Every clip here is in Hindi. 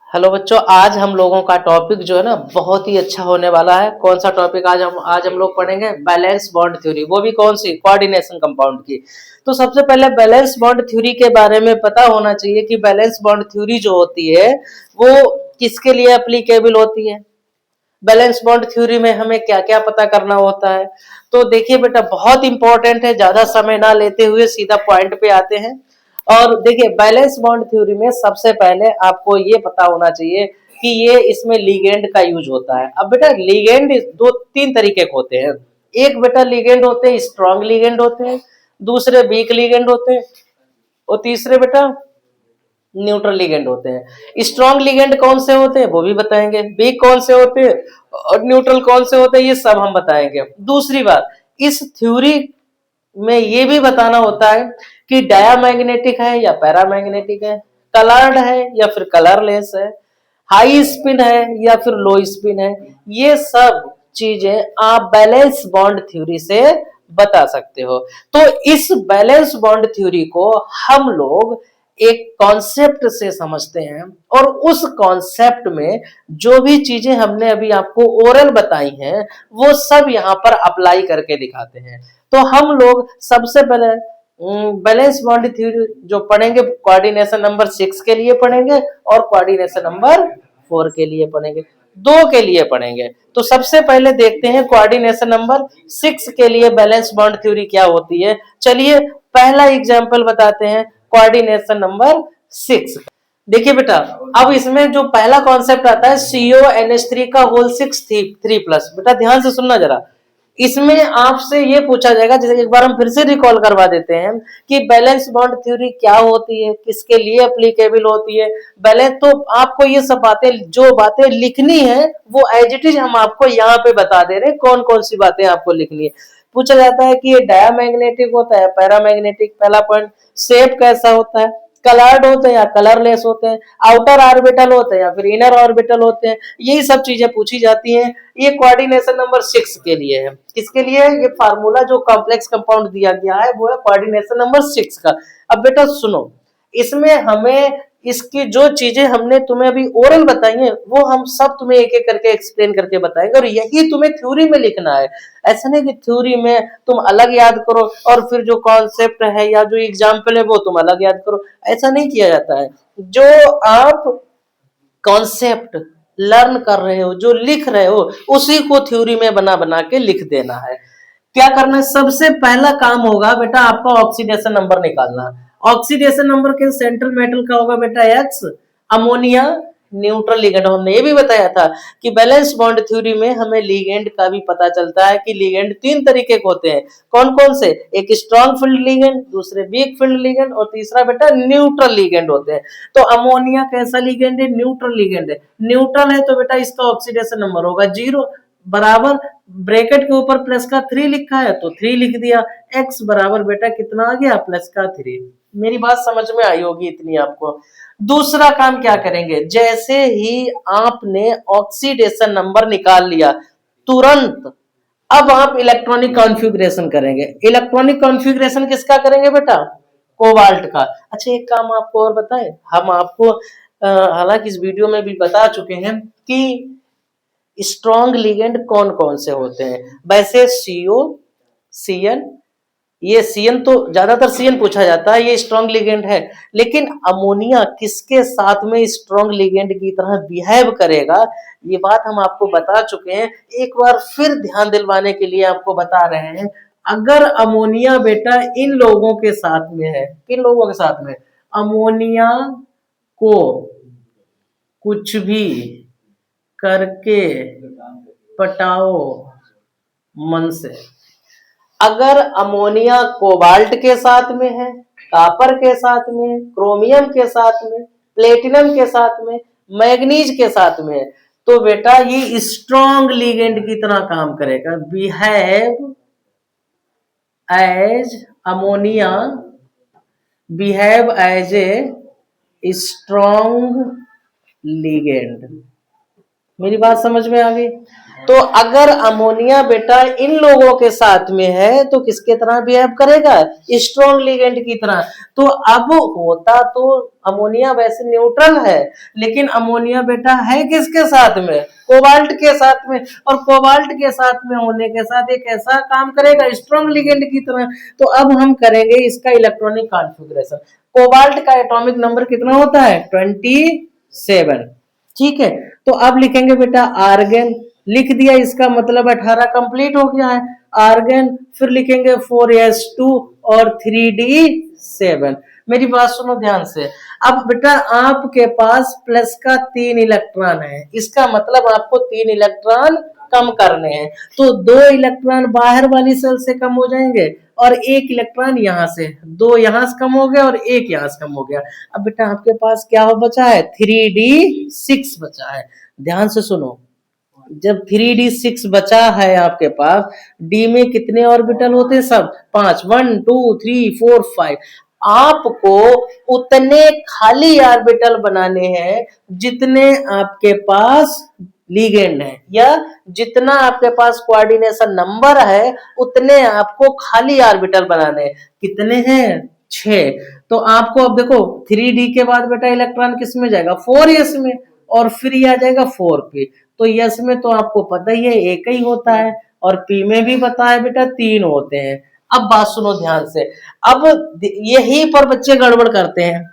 हेलो बच्चों, आज हम लोगों का टॉपिक जो है ना बहुत ही अच्छा होने वाला है। कौन सा टॉपिक आज हम लोग पढ़ेंगे? बैलेंस बॉन्ड थ्योरी, वो भी कौन सी? कोऑर्डिनेशन कंपाउंड की। तो सबसे पहले बैलेंस बॉन्ड थ्योरी के बारे में पता होना चाहिए कि बैलेंस बॉन्ड थ्योरी जो होती है वो किसके लिए एप्लीकेबल होती है। बैलेंस बॉन्ड थ्योरी में हमें क्या क्या पता करना होता है। तो देखिए बेटा, बहुत इंपॉर्टेंट है, ज्यादा समय ना लेते हुए सीधा पॉइंट पे आते हैं। और देखिए, बैलेंस बॉन्ड थ्योरी में सबसे पहले आपको ये पता होना चाहिए कि ये इसमें लिगेंड का यूज होता है। अब बेटा, लिगेंड दो तीन तरीके के होते हैं। एक बेटा लिगेंड होते हैं, स्ट्रॉन्ग लिगेंड होते हैं। दूसरे वीक लिगेंड होते हैं। और तीसरे बेटा न्यूट्रल लिगेंड होते हैं। स्ट्रॉन्ग लिगेंड कौन से होते हैं वो भी बताएंगे, वीक कौन से होते हैं और न्यूट्रल कौन से होते हैं, ये सब हम बताएंगे। दूसरी बात, इस थ्योरी में ये भी बताना होता है कि डायामैग्नेटिक है या पैरामैग्नेटिक है, कलर्ड है या फिर कलरलेस है, हाई स्पिन है या फिर लो स्पिन है। ये सब चीजें आप बैलेंस बॉन्ड थ्योरी से बता सकते हो। तो इस बैलेंस बॉन्ड थ्योरी को हम लोग एक कॉन्सेप्ट से समझते हैं, और उस कॉन्सेप्ट में जो भी चीजें हमने अभी आपको ओरल बताई हैं वो सब यहाँ पर अप्लाई करके दिखाते हैं। तो हम लोग सबसे पहले बैलेंस बॉन्ड थ्योरी जो पढ़ेंगे कोऑर्डिनेशन नंबर 6 के लिए पढ़ेंगे और कोऑर्डिनेशन नंबर 4 के लिए पढ़ेंगे, दो के लिए पढ़ेंगे। तो सबसे पहले देखते हैं कोऑर्डिनेशन नंबर 6 के लिए बैलेंस बॉन्ड थ्योरी क्या होती है। चलिए पहला एग्जांपल बताते हैं कोऑर्डिनेशन नंबर 6। देखिए बेटा, अब इसमें जो पहला कॉन्सेप्ट आता है CONH3 का होल 6 3 प्लस। बेटा ध्यान से सुनना जरा, इसमें आपसे ये पूछा जाएगा, जैसे एक बार हम फिर से रिकॉल करवा देते हैं कि बैलेंस बॉन्ड थ्योरी क्या होती है, किसके लिए एप्लीकेबल होती है। बैलेंस तो आपको ये सब बातें, जो बातें लिखनी है वो एज इट इज हम आपको यहाँ पे बता दे रहे हैं कौन कौन सी बातें आपको लिखनी है। पूछा जाता है कि ये डायामैग्नेटिक होता है, पैरामैग्नेटिक, पहला पॉइंट। शेप कैसा होता है, कलर्ड होते हैं या कलरलेस होते हैं, आउटर ऑर्बिटल होते हैं या फिर इनर ऑर्बिटल होते हैं, यही सब चीजें पूछी जाती हैं। ये कोऑर्डिनेशन नंबर 6 के लिए है। किसके लिए? ये फार्मूला जो कॉम्प्लेक्स कंपाउंड दिया गया है वो है कोऑर्डिनेशन नंबर 6 का। अब बेटा सुनो, इसमें हमें इसकी जो चीजें हमने तुम्हें अभी ओरल बताई हैं वो हम सब तुम्हें एक एक करके एक्सप्लेन करके बताएंगे, और यही तुम्हें थ्योरी में लिखना है। ऐसा नहीं कि थ्योरी में तुम अलग याद करो और फिर जो कॉन्सेप्ट है या जो एग्जाम्पल है वो तुम अलग याद करो, ऐसा नहीं किया जाता है। जो आप कॉन्सेप्ट लर्न कर रहे हो, जो लिख रहे हो, उसी को थ्योरी में बना बना के लिख देना है। क्या करना है? सबसे पहला काम होगा बेटा आपका ऑक्सीडेशन नंबर निकालना। ऑक्सीडेशन नंबर के सेंट्रल मेटल का होगा बेटा X। अमोनिया न्यूट्रल लिगेंड, हमने ये भी बताया था कि बैलेंस बॉन्ड थ्योरी में हमें लिगेंड का भी पता चलता है कि लिगेंड तीन तरीके के होते हैं। कौन कौन से? एक स्ट्रॉन्ग फील्ड लिगेंड, दूसरे वीक फील्ड लिगेंड और तीसरा बेटा न्यूट्रल लिगेंड होते हैं। तो अमोनिया कैसा लिगेंड है? न्यूट्रल लिगेंड है। न्यूट्रल है तो बेटा इसका ऑक्सीडेशन नंबर होगा 0, बराबर ब्रैकेट के ऊपर प्लस का 3 लिखा है तो 3 लिख दिया। x बराबर बेटा कितना आ गया? प्लस का 3। मेरी बात समझ में आई होगी इतनी आपको। दूसरा काम क्या करेंगे, जैसे ही आपने ऑक्सीडेशन नंबर निकाल लिया तुरंत अब आप इलेक्ट्रॉनिक कॉन्फ़िगरेशन करेंगे। इलेक्ट्रॉनिक कॉन्फ़िगरेशन किसका करेंगे बेटा? कोबाल्ट का। अच्छा एक काम आपको और बताएं, हम आपको हालांकि इस वीडियो में भी बता चुके हैं कि स्ट्रॉन्ग लिगेंड कौन कौन से होते हैं। वैसे CO, CN, ये CN तो ज्यादातर CN पूछा जाता है, ये स्ट्रॉन्ग लिगेंड है। लेकिन अमोनिया किसके साथ में स्ट्रॉन्ग लिगेंड की तरह बिहेव करेगा, ये बात हम आपको बता चुके हैं। एक बार फिर ध्यान दिलवाने के लिए आपको बता रहे हैं। अगर अमोनिया बेटा इन लोगों के साथ में है, किन लोगों के साथ में? अमोनिया को कुछ भी करके पटाओ मन से। अगर अमोनिया कोबाल्ट के साथ में है, कॉपर के साथ में, क्रोमियम के साथ में, प्लेटिनम के साथ में, मैग्नीज के साथ में, तो बेटा ये स्ट्रॉन्ग लिगेंड की तरह काम करेगा। Behave as ammonia, behave as a strong ligand. मेरी बात समझ में आ गई? तो अगर अमोनिया बेटा इन लोगों के साथ में है तो किसके तरह बिहेव करेगा, स्ट्रॉन्ग लिगेंड की तरह। तो अब होता तो अमोनिया वैसे न्यूट्रल है, लेकिन अमोनिया बेटा है किसके साथ में, कोबाल्ट के साथ में, और कोबाल्ट के साथ में होने के साथ एक ऐसा काम करेगा स्ट्रॉन्ग लिगेंड की तरह। तो अब हम करेंगे इसका इलेक्ट्रॉनिक कॉन्फ़िगरेशन। कोबाल्ट का एटॉमिक नंबर कितना होता है, 27। ठीक है, तो अब लिखेंगे बेटा आर्गन, लिख दिया, इसका मतलब 18 कंप्लीट हो गया है आर्गन। फिर लिखेंगे 4s2 और 3d7। मेरी बात सुनो ध्यान से। अब बेटा आपके पास प्लस का 3 इलेक्ट्रॉन है, इसका मतलब आपको 3 इलेक्ट्रॉन कम करने हैं। तो 2 इलेक्ट्रॉन बाहर वाली सेल से कम हो जाएंगे और 1 इलेक्ट्रॉन यहाँ से, 2 यहाँ से कम हो गया और 1 यहाँ से कम हो गया। अब बेटा आपके पास क्या हो बचा है, 3d6 बचा है। ध्यान से सुनो, जब 3d6 बचा है आपके पास, डी में कितने ऑर्बिटल होते हैं, सब 5, 1 2 3 4 5। आपको उतने खाली ऑर्बिटल बनाने हैं जितने आपके पास लिगेंड है, या जितना आपके पास कोऑर्डिनेशन नंबर है उतने आपको खाली ऑर्बिटल बनाने हैं। कितने हैं, 6। तो आपको अब देखो 3d के बाद बेटा इलेक्ट्रॉन किस में जाएगा, 4s में, और फिर ये आ जाएगा 4p। तो यस में तो आपको पता ही है एक ही होता है, और पी में भी पता है बेटा 3 होते हैं। अब बात सुनो ध्यान से, अब यही पर बच्चे गड़बड़ करते हैं।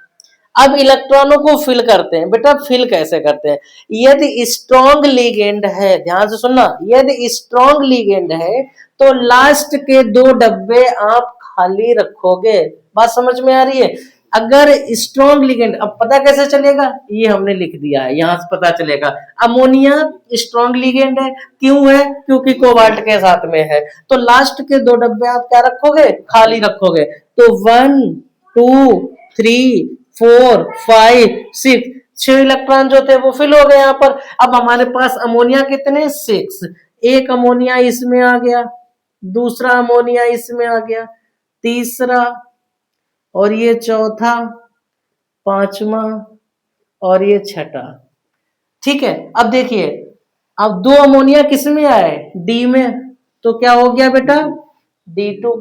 अब इलेक्ट्रॉनों को फिल करते हैं। बेटा फिल कैसे करते हैं, यदि स्ट्रॉन्ग लिगेंड है, ध्यान से सुनना, यदि स्ट्रॉन्ग लिगेंड है तो लास्ट के 2 डब्बे आप खाली रखोगे। बात समझ में आ रही है। अगर स्ट्रॉन्ग लिगेंड, अब पता कैसे चलेगा, ये हमने लिख दिया है, यहां से पता चलेगा अमोनिया स्ट्रॉन्ग लिगेंड है। क्यों है, क्योंकि कोबाल्ट के साथ में है। तो लास्ट के 2 डब्बे आप क्या रखोगे, खाली रखोगे। तो 1 2 3 4 5 6, 6 इलेक्ट्रॉन जो थे वो फिल हो गए यहाँ पर। अब हमारे पास अमोनिया कितने, 6। एक अमोनिया इसमें आ गया, दूसरा अमोनिया इसमें आ गया, तीसरा, और ये चौथा, पांचवा, और ये छठा। ठीक है, अब देखिए, अब 2 अमोनिया किस में आए, डी में, तो क्या हो गया बेटा, D2।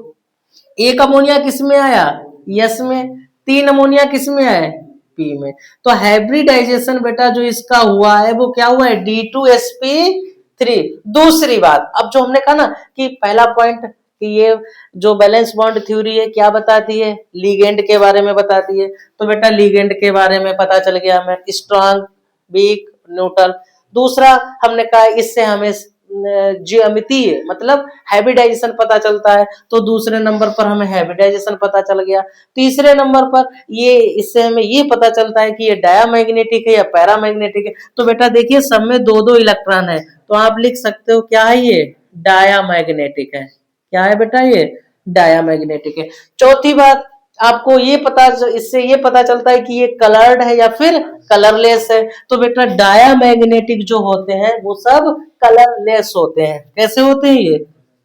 एक अमोनिया किस में आया, यस में। 3 अमोनिया किस में आए, पी में। तो हाइब्रिडाइजेशन बेटा जो इसका हुआ है वो क्या हुआ है, D2sp3। दूसरी बात, अब जो हमने कहा ना कि पहला पॉइंट कि ये जो बैलेंस बॉन्ड थ्योरी है क्या बताती है, लिगेंड के बारे में बताती है। तो बेटा लिगेंड के बारे में पता चल गया हमें, स्ट्रॉन्ग, वीक, न्यूट्रल। दूसरा हमने कहा इससे हमें ज्यामितीय मतलब हाइब्रिडाइजेशन पता चलता है, तो दूसरे नंबर पर हमें हाइब्रिडाइजेशन पता चल गया। तीसरे नंबर पर ये इससे हमें ये पता चलता है कि ये डायामैग्नेटिक है या पैरामैग्नेटिक है। तो बेटा देखिए सब में 2-2 इलेक्ट्रॉन है, तो आप लिख सकते हो क्या है, ये डायामैग्नेटिक है। क्या है बेटा, ये डायामैग्नेटिक है। चौथी बात, आपको ये पता, इससे ये पता चलता है कि ये कलर्ड है या फिर कलरलेस है। तो बेटा डायामैग्नेटिक जो होते हैं वो सब कलरलेस होते हैं। कैसे होते हैं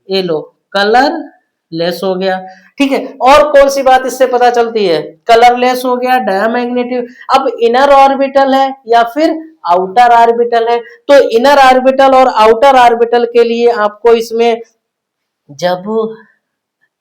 ये लो, कलरलेस हो गया। ठीक है, और कौन सी बात इससे पता चलती है, कलरलेस हो गया, डायामैग्नेटिक। अब इनर ऑर्बिटल है या फिर आउटर ऑर्बिटल है। तो इनर ऑर्बिटल और आउटर ऑर्बिटल के लिए आपको इसमें, जब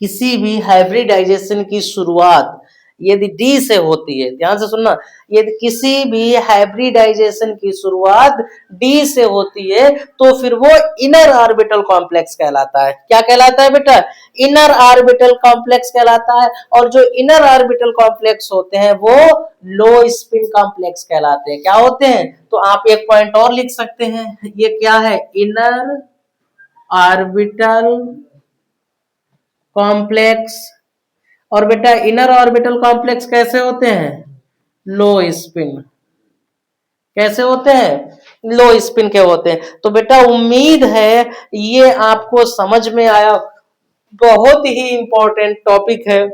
किसी भी हाइब्रिडाइजेशन की शुरुआत यदि डी से होती है, ध्यान से सुनना, यदि किसी भी हाइब्रिडाइजेशन की शुरुआत डी से होती है तो फिर वो इनर ऑर्बिटल कॉम्प्लेक्स कहलाता है। क्या कहलाता है बेटा, इनर ऑर्बिटल कॉम्प्लेक्स कहलाता है। और जो इनर ऑर्बिटल कॉम्प्लेक्स होते हैं वो लो स्पिन कॉम्प्लेक्स कहलाते हैं। क्या होते हैं, तो आप एक पॉइंट और लिख सकते हैं, ये क्या है, इनर ऑर्बिटल कॉम्प्लेक्स। और बेटा इनर ऑर्बिटल कॉम्प्लेक्स कैसे होते हैं, लो स्पिन। कैसे होते हैं, लो स्पिन के होते हैं। तो बेटा उम्मीद है ये आपको समझ में आया, बहुत ही इंपॉर्टेंट टॉपिक है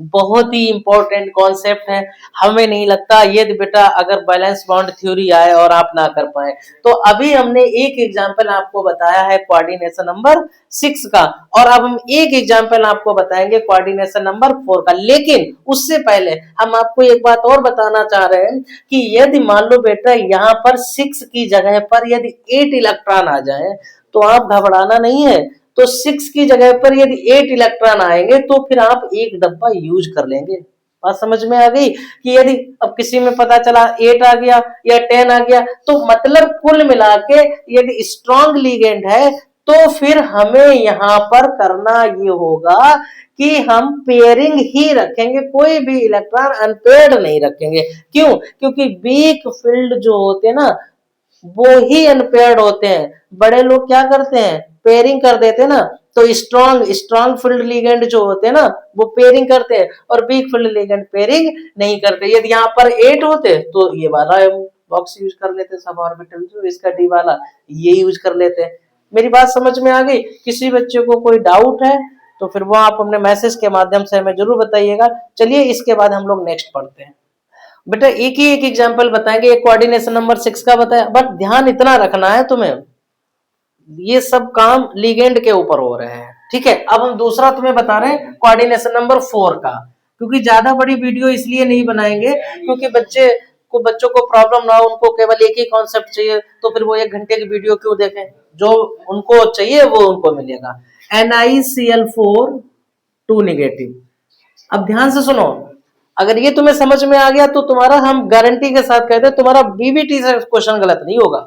बहुत ही इंपॉर्टेंट कॉन्सेप्ट है। हमें नहीं लगता यदि बेटा अगर बैलेंस बॉन्ड थ्योरी आए और आप ना कर पाए। तो अभी हमने एक एग्जांपल आपको बताया है कोऑर्डिनेशन नंबर 6 का, और अब हम एक एग्जांपल आपको बताएंगे कोऑर्डिनेशन नंबर 4 का। लेकिन उससे पहले हम आपको एक बात और बताना चाह रहे हैं कि यदि मान लो बेटा यहाँ पर 6 की जगह पर यदि 8 इलेक्ट्रॉन आ जाए तो आप घबराना नहीं है। तो 6 की जगह पर यदि 8 इलेक्ट्रॉन आएंगे तो फिर आप एक डब्बा यूज कर लेंगे। बात समझ में आ गई कि यदि अब किसी में पता चला 8 आ गया या 10 आ गया, तो मतलब कुल मिला के यदि स्ट्रॉन्ग लिगेंड है तो फिर हमें यहाँ पर करना ये होगा कि हम पेयरिंग ही रखेंगे, कोई भी इलेक्ट्रॉन अनपेयर्ड नहीं रखेंगे। क्यों? क्योंकि वीक फील्ड जो होते हैं ना वो ही अनपेयर्ड होते हैं। बड़े लोग क्या करते हैं, पेयरिंग कर देते हैं ना। तो स्ट्रॉन्ग फील्ड लिगेंड जो होते हैं ना वो पेयरिंग करते हैं, और वीक फील्ड लिगेंड पेयरिंग नहीं करते। यदि यहाँ पर 8 होते तो ये वाला बॉक्स यूज कर लेते, सब ऑर्बिटल जो इसका डी वाला ये यूज कर लेते। मेरी बात समझ में आ गई? किसी बच्चे को कोई डाउट है तो फिर वो आप अपने मैसेज के माध्यम से हमें जरूर बताइएगा। चलिए इसके बाद हम लोग नेक्स्ट पढ़ते हैं। बेटा एक ही एक एग्जांपल बताएंगे, एक कोऑर्डिनेशन नंबर 6 का बताया, बट ध्यान इतना रखना है तुम्हें, ये सब काम लिगेंड के ऊपर हो रहे हैं, ठीक है। अब हम दूसरा तुम्हें बता रहे हैं कोऑर्डिनेशन नंबर 4 का, क्योंकि ज्यादा बड़ी वीडियो इसलिए नहीं बनाएंगे क्योंकि बच्चों को प्रॉब्लम ना हो, उनको केवल एक ही कॉन्सेप्ट चाहिए, तो फिर वो 1 घंटे की वीडियो क्यों देखें। जो उनको चाहिए वो उनको मिलेगा। NiCl4 2 negative. अब ध्यान से सुनो, अगर ये तुम्हें समझ में आ गया तो तुम्हारा, हम गारंटी के साथ कहते हैं, तुम्हारा बीबीटी से क्वेश्चन गलत नहीं होगा।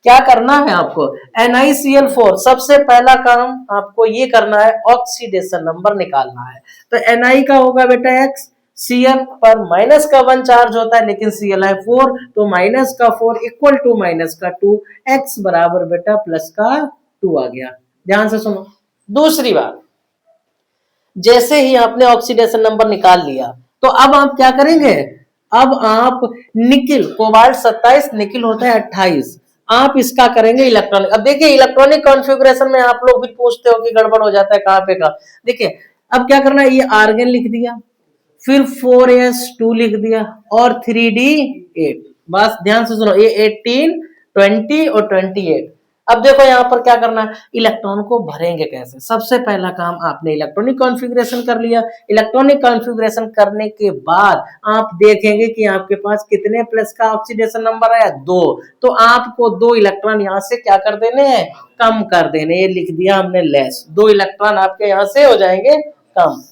क्या करना है आपको, NiCl4 सबसे पहला काम आपको ये करना है, ऑक्सीडेशन नंबर निकालना है। तो Na का होगा बेटा x, Cl पर माइनस का 1 चार्ज होता है लेकिन Cl है 4, तो माइनस का 4 इक्वल टू माइनस का 2, x बराबर बेटा प्लस का 2 आ गया। ध्यान से सुनो, दूसरी बात, जैसे ही आपने ऑक्सीडेशन नंबर निकाल लिया तो अब आप क्या करेंगे, अब आप निकिल, कोबाल्ट 27, निकिल होता है 28, आप इसका करेंगे इलेक्ट्रॉनिक। अब देखिए इलेक्ट्रॉनिक कॉन्फ़िगरेशन में आप लोग भी पूछते हो कि गड़बड़ हो जाता है कहां पे का। देखिए अब क्या करना है, ये आर्गन लिख दिया, फिर 4s2 लिख दिया और 3d8। बस ध्यान से सुनो, ये 18, 20 और 28। अब देखो यहाँ पर क्या करना है, इलेक्ट्रॉन को भरेंगे कैसे। सबसे पहला काम आपने इलेक्ट्रॉनिक कॉन्फ़िगरेशन कर लिया। इलेक्ट्रॉनिक कॉन्फ़िगरेशन करने के बाद आप देखेंगे कि आपके पास कितने प्लस का ऑक्सीडेशन नंबर आया, 2। तो आपको 2 इलेक्ट्रॉन यहाँ से क्या कर देने हैं, कम कर देने। ये लिख दिया हमने लेस, 2 इलेक्ट्रॉन आपके यहाँ से हो जाएंगे कम।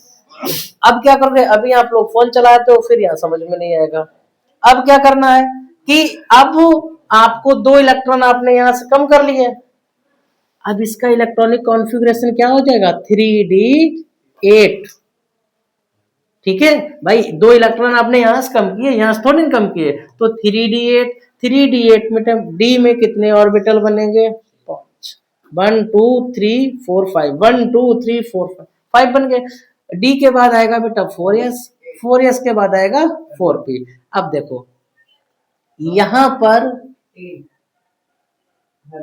अब क्या कर रहे हैं, अभी आप लोग फोन चलाते हो फिर यहाँ समझ में नहीं आएगा। अब क्या करना है कि अब आपको 2 इलेक्ट्रॉन आपने यहां से कम कर लिए, अब इसका इलेक्ट्रॉनिक कॉन्फ़िगरेशन क्या हो जाएगा, 3d8। ठीक है भाई, 2 इलेक्ट्रॉन आपने यहां से कम किए, यहां से थोड़ी कम किए, तो 3d8, 3d8 में डी में कितने ऑर्बिटल बनेंगे, 5, 1 2 3 4 5, 1 2 3 4 5 बन गए। डी के बाद आएगा बेटा 4s, 4s के बाद आएगा 4p। अब देखो यहां पर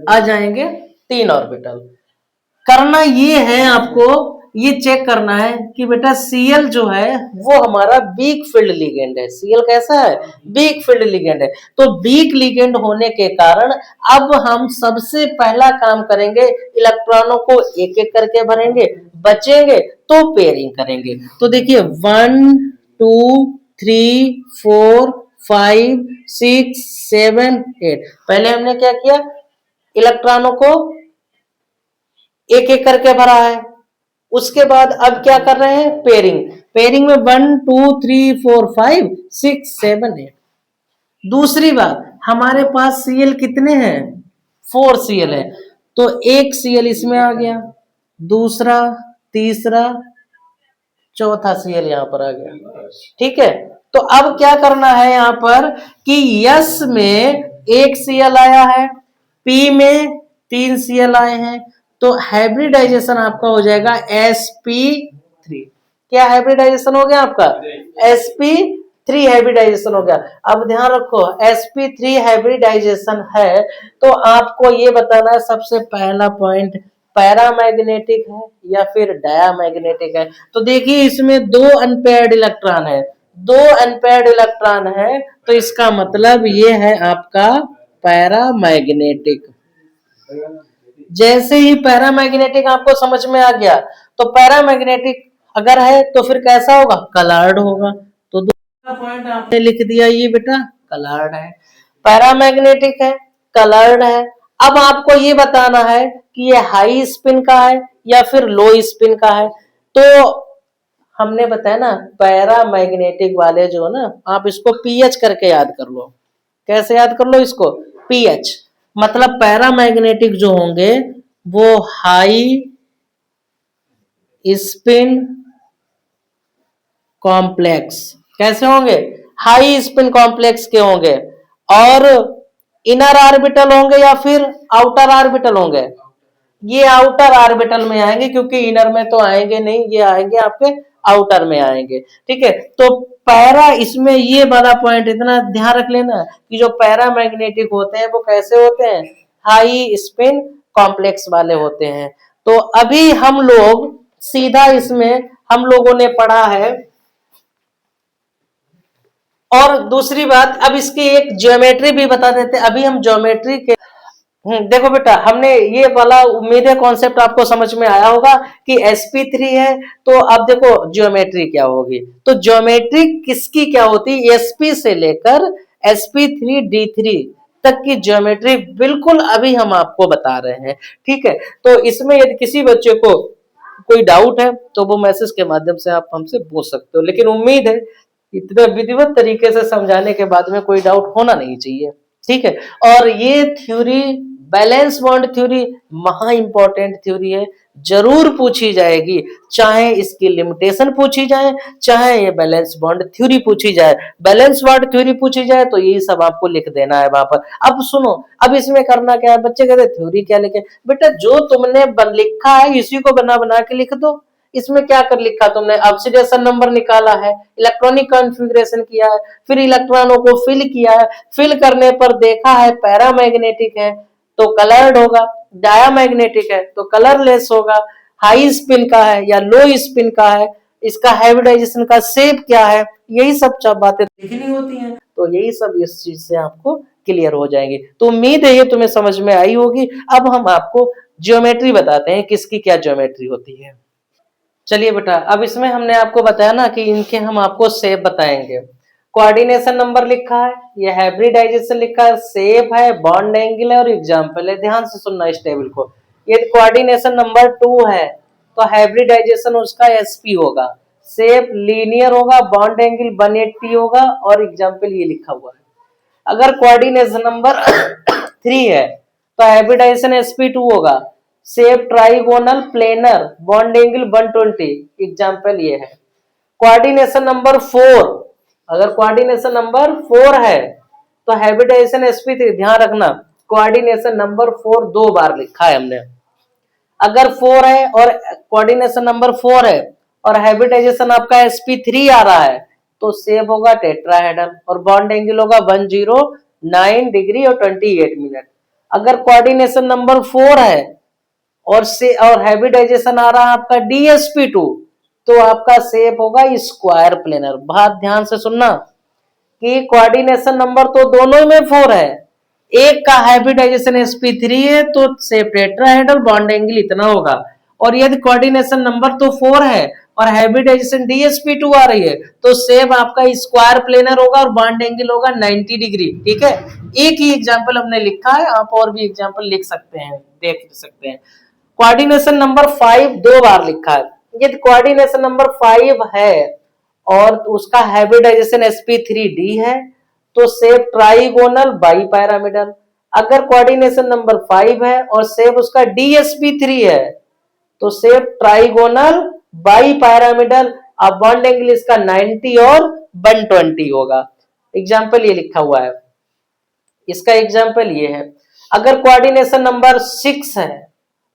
आ जाएंगे 3 ऑर्बिटल। करना ये है, आपको ये चेक करना है कि बेटा Cl जो है वो हमारा वीक फील्ड लिगेंड है। Cl कैसा है, वीक फील्ड लिगेंड है। तो वीक लिगेंड होने के कारण अब हम सबसे पहला काम करेंगे, इलेक्ट्रॉनों को एक एक करके भरेंगे, बचेंगे तो पेयरिंग करेंगे। तो देखिए 1 2 3 4 5 6 7 8, पहले हमने क्या किया, इलेक्ट्रॉनों को एक एक करके भरा है। उसके बाद अब क्या कर रहे हैं, पेयरिंग। पेयरिंग में 1 2 3 4 5 6 7 8। दूसरी बात, हमारे पास Cl कितने हैं, 4 Cl है, तो एक Cl इसमें आ गया, दूसरा, तीसरा, चौथा Cl यहां पर आ गया। ठीक है, तो अब क्या करना है यहाँ पर कि S में 1 Cl आया है, P में 3 Cl आए हैं, तो हाइब्रिडाइजेशन आपका हो जाएगा sp3। क्या हाइब्रिडाइजेशन हो गया आपका, sp3 हाइब्रिडाइजेशन हो गया। अब ध्यान रखो sp3 हाइब्रिडाइजेशन है तो आपको ये बताना है सबसे पहला पॉइंट पैरामैग्नेटिक है या फिर डायामैग्नेटिक है। तो देखिए इसमें दो अनपेयर्ड इलेक्ट्रॉन है, दो अनपेयर्ड इलेक्ट्रॉन है, तो इसका मतलब ये है आपका पैरामैग्नेटिक। जैसे ही पैरामैग्नेटिक आपको समझ में आ गया, तो पैरामैग्नेटिक अगर है तो फिर कैसा होगा, कलर्ड होगा। तो दूसरा पॉइंट आपने लिख दिया ये बेटा, कलर्ड है। पैरामैग्नेटिक है, कलर्ड है। अब आपको ये बताना है कि ये हाई स्पिन का है या फिर लो स्पिन का है। तो हमने बताया ना, पैरामैग्नेटिक वाले जो है ना, आप इसको पीएच करके याद कर लो। कैसे याद कर लो इसको, पीएच। मतलब पैरामैग्नेटिक जो होंगे वो हाई स्पिन कॉम्प्लेक्स, कैसे होंगे, हाई स्पिन कॉम्प्लेक्स के होंगे, और इनर ऑर्बिटल होंगे या फिर आउटर ऑर्बिटल होंगे। ये आउटर ऑर्बिटल में आएंगे, क्योंकि इनर में तो आएंगे नहीं, ये आएंगे आपके आउटर में आएंगे। ठीक है, तो पैरा, इसमें ये वाला पॉइंट इतना ध्यान रख लेना कि जो पैरामैग्नेटिक होते हैं वो कैसे होते हैं, हाई स्पिन कॉम्प्लेक्स वाले होते हैं। तो अभी हम लोग सीधा इसमें हम लोगों ने पढ़ा है। और दूसरी बात, अब इसकी एक ज्योमेट्री भी बता देते हैं। अभी हम ज्योमेट्री के देखो बेटा, हमने ये वाला, उम्मीद है कॉन्सेप्ट आपको समझ में आया होगा कि sp3 है, तो अब देखो ज्योमेट्री क्या होगी। तो ज्योमेट्री किसकी क्या होती है, sp से लेकर sp3d3 तक की ज्योमेट्री बिल्कुल अभी हम आपको बता रहे हैं। ठीक है, तो इसमें यदि किसी बच्चे को कोई डाउट है तो वो मैसेज के माध्यम से आप हमसे पूछ सकते हो, लेकिन उम्मीद है इतने विधिवत तरीके से समझाने के बाद में कोई डाउट होना नहीं चाहिए। ठीक है, और ये थ्योरी, बैलेंस बॉन्ड थ्योरी, महा इंपॉर्टेंट थ्योरी है, जरूर पूछी जाएगी, चाहे इसकी लिमिटेशन पूछी जाए, चाहे ये बैलेंस बॉन्ड थ्योरी पूछी जाए। बैलेंस बॉन्ड थ्योरी पूछी जाए तो यही सब आपको लिख देना है वहां पर। अब सुनो, अब इसमें करना क्या है, बच्चे कहते थ्योरी क्या लिखे, बेटा जो तुमने लिखा है इसी को बना बना के लिख दो। इसमें क्या कर लिखा तुमने, ऑक्सीडेशन नंबर निकाला है, इलेक्ट्रॉनिक कॉन्फ़िगरेशन किया है, फिर इलेक्ट्रॉनों को फिल किया है, फिल करने पर देखा है पैरामैग्नेटिक है तो कलर्ड होगा, डायामैग्नेटिक है तो कलरलेस होगा, हाई स्पिन का है या लो स्पिन का है, इसका हाइब्रिडाइजेशन का शेप क्या है, यही सब बातें लिखनी होती हैं। तो यही सब इस चीज से आपको क्लियर हो जाएंगे। तो उम्मीद है ये तुम्हें समझ में आई होगी। अब हम आपको ज्योमेट्री बताते हैं, किसकी क्या ज्योमेट्री होती है। चलिए बेटा, अब इसमें हमने आपको बताया ना कि इनके हम आपको शेप बताएंगे। कोऑर्डिनेशन नंबर लिखा है, ये हाइब्रिडाइजेशन लिखा है, शेप है, बॉन्ड एंगल है और एग्जांपल है। ध्यान से सुनना इस टेबल को। ये कोऑर्डिनेशन नंबर 2 है तो हाइब्रिडाइजेशन उसका sp होगा, शेप लीनियर होगा, बॉन्ड एंगल 180 होगा और एग्जांपल ये लिखा हुआ है। अगर कोऑर्डिनेशन नंबर 3 है तो हाइब्रिडाइजेशन sp2 होगा, shape trigonal planar, bond angle 120, example ये है। कोऑर्डिनेशन नंबर 4, अगर कोऑर्डिनेशन नंबर 4 है तो हाइब्रिडाइजेशन sp3, ध्यान रखना कोऑर्डिनेशन नंबर 4 दो बार लिखा है हमने। अगर 4 है और कोऑर्डिनेशन नंबर 4 है और हाइब्रिडाइजेशन आपका sp3 आ रहा है तो शेप होगा टेट्राहेड्रल और बॉन्ड एंगल होगा 109 डिग्री और 28 मिनट। अगर कोऑर्डिनेशन नंबर 4 है और हाइब्रिडाइजेशन आ रहा है आपका dsp2 तो आपका शेप होगा स्क्वायर प्लेनर। बहुत ध्यान से सुनना कि कोऑर्डिनेशन नंबर तो दोनों में 4 है, एक का हाइब्रिडाइजेशन sp3 है तो शेप टेट्राहेड्रल, बॉन्ड एंगल इतना होगा। और यदि कोऑर्डिनेशन नंबर तो 4 है और हाइब्रिडाइजेशन dsp2 आ रही है तो शेप आपका स्क्वायर प्लेनर होगा और बॉन्ड एंगल होगा 90 डिग्री। ठीक है, एक ही एग्जांपल हमने लिखा है, आप और भी एग्जांपल लिख सकते हैं, देख सकते हैं। कोऑर्डिनेशन नंबर 5 दो बार लिखा है। यदि कोऑर्डिनेशन नंबर 5 है और उसका हाइब्रिडाइजेशन sp3d है तो शेप ट्राइगोनल बाई पैरामिडल। अगर कोऑर्डिनेशन नंबर 5 है और शेप उसका dsp3 है तो शेप ट्राइगोनल बाई पैरामिडल, अब बॉन्ड एंगल इसका 90 और 120 होगा। एग्जांपल ये लिखा हुआ है, इसका एग्जांपल ये है। अगर कोऑर्डिनेशन नंबर 6 है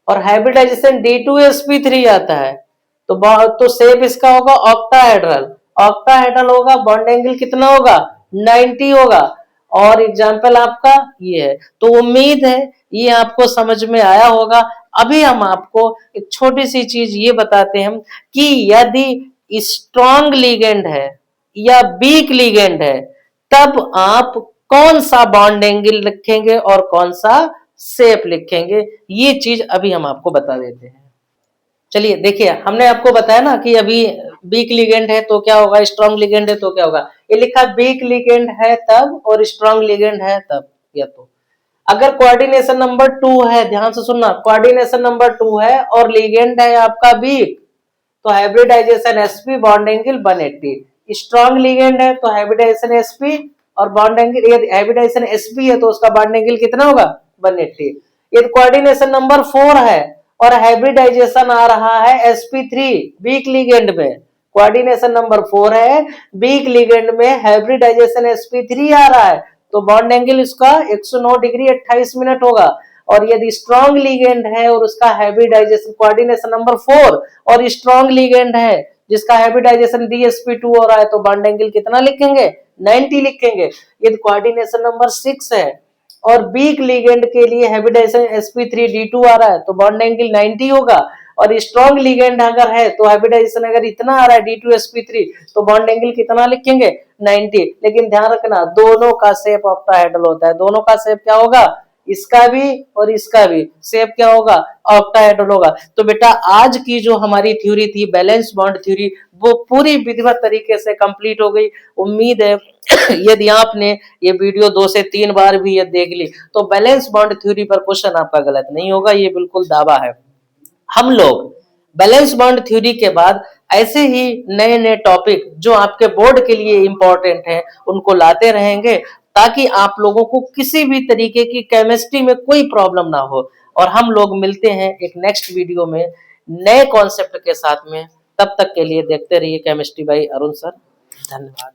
और हाइब्रिडाइजेशन d2sp3 आता है तो शेप इसका होगा ऑक्टाहेड्रल, ऑक्टाहेड्रल होगा, बॉन्ड एंगल कितना होगा 90 होगा और एग्जांपल आपका ये है। तो उम्मीद है ये आपको समझ में आया होगा। अभी हम आपको एक छोटी सी चीज ये बताते हैं कि यदि स्ट्रॉन्ग लिगेंड है या वीक लिगेंड है, तब आप कौन सा बॉन्ड एंगल लिखेंगे और कौन सा सेफ लिखेंगे, ये चीज अभी हम आपको बता देते हैं। चलिए देखिए, हमने आपको बताया ना कि अभी वीक लिगेंड है तो क्या होगा, स्ट्रॉन्ग लिगेंड है तो क्या होगा। ये लिखा वीक लिगेंड है तब और स्ट्रॉन्ग लिगेंड है तब। या तो अगर कोऑर्डिनेशन नंबर 2 है, ध्यान से सुनना, कोऑर्डिनेशन नंबर 2 है और लिगेंड है आपका वीक, तो hybridization sp bond angle 180। Strong ligand है तो हाइब्रिडाइजेशन sp और बॉन्ड एंगल, यदि हाइब्रिडाइजेशन sp है तो उसका बॉन्ड एंगल कितना होगा, 180। यदि कोऑर्डिनेशन नंबर 4 है और हाइब्रिडाइजेशन आ रहा है sp3 वीक लिगेंड में, कोऑर्डिनेशन नंबर 4 है, वीक लिगेंड में हाइब्रिडाइजेशन sp3 आ रहा है, तो बॉन्ड एंगल इसका 109 डिग्री 28 मिनट होगा। और यदि स्ट्रॉन्ग लिगेंड है और उसका हाइब्रिडाइजेशन कोऑर्डिनेशन नंबर 4 और स्ट्रॉन्ग लिगेंड है जिसका हाइब्रिडाइजेशन dsp2 हो रहा है, तो बॉन्ड एंगल कितना लिखेंगे, 90 लिखेंगे। यदि कोऑर्डिनेशन नंबर 6 है और वीक लिगेंड के लिए हाइब्रिडाइजेशन sp3d2 आ रहा है, तो बॉन्ड एंगल 90 होगा। और स्ट्रॉन्ग लिगेंड अगर है तो हाइब्रिडाइजेशन अगर इतना आ रहा है d2sp3, तो बॉन्ड एंगल कितना लिखेंगे, 90। लेकिन ध्यान रखना दोनों का शेप ऑक्टाहेड्रल होता है, दोनों का शेप क्या होगा, इसका भी और इसका भी शेप क्या होगा, ऑक्टाहेड्रल होगा। तो बेटा आज की जो हमारी थ्योरी थी बैलेंस बॉन्ड थ्योरी, वो पूरी विधिवत तरीके से कंप्लीट हो गई। उम्मीद है यदि आपने ये वीडियो 2 से 3 बार भी ये देख ली तो बैलेंस बॉन्ड थ्योरी पर क्वेश्चन आपका गलत नहीं होगा, ये बिल्कुल दावा है। हम लोग बैलेंस बॉन्ड थ्योरी के बाद ऐसे ही नए नए टॉपिक जो आपके बोर्ड के लिए इंपॉर्टेंट हैं उनको लाते रहेंगे, ताकि आप लोगों को किसी भी तरीके की केमिस्ट्री में कोई प्रॉब्लम ना हो। और हम लोग मिलते हैं एक नेक्स्ट वीडियो में नए कॉन्सेप्ट के साथ में। तब तक के लिए देखते रहिए केमिस्ट्री बाय अरुण सर। धन्यवाद।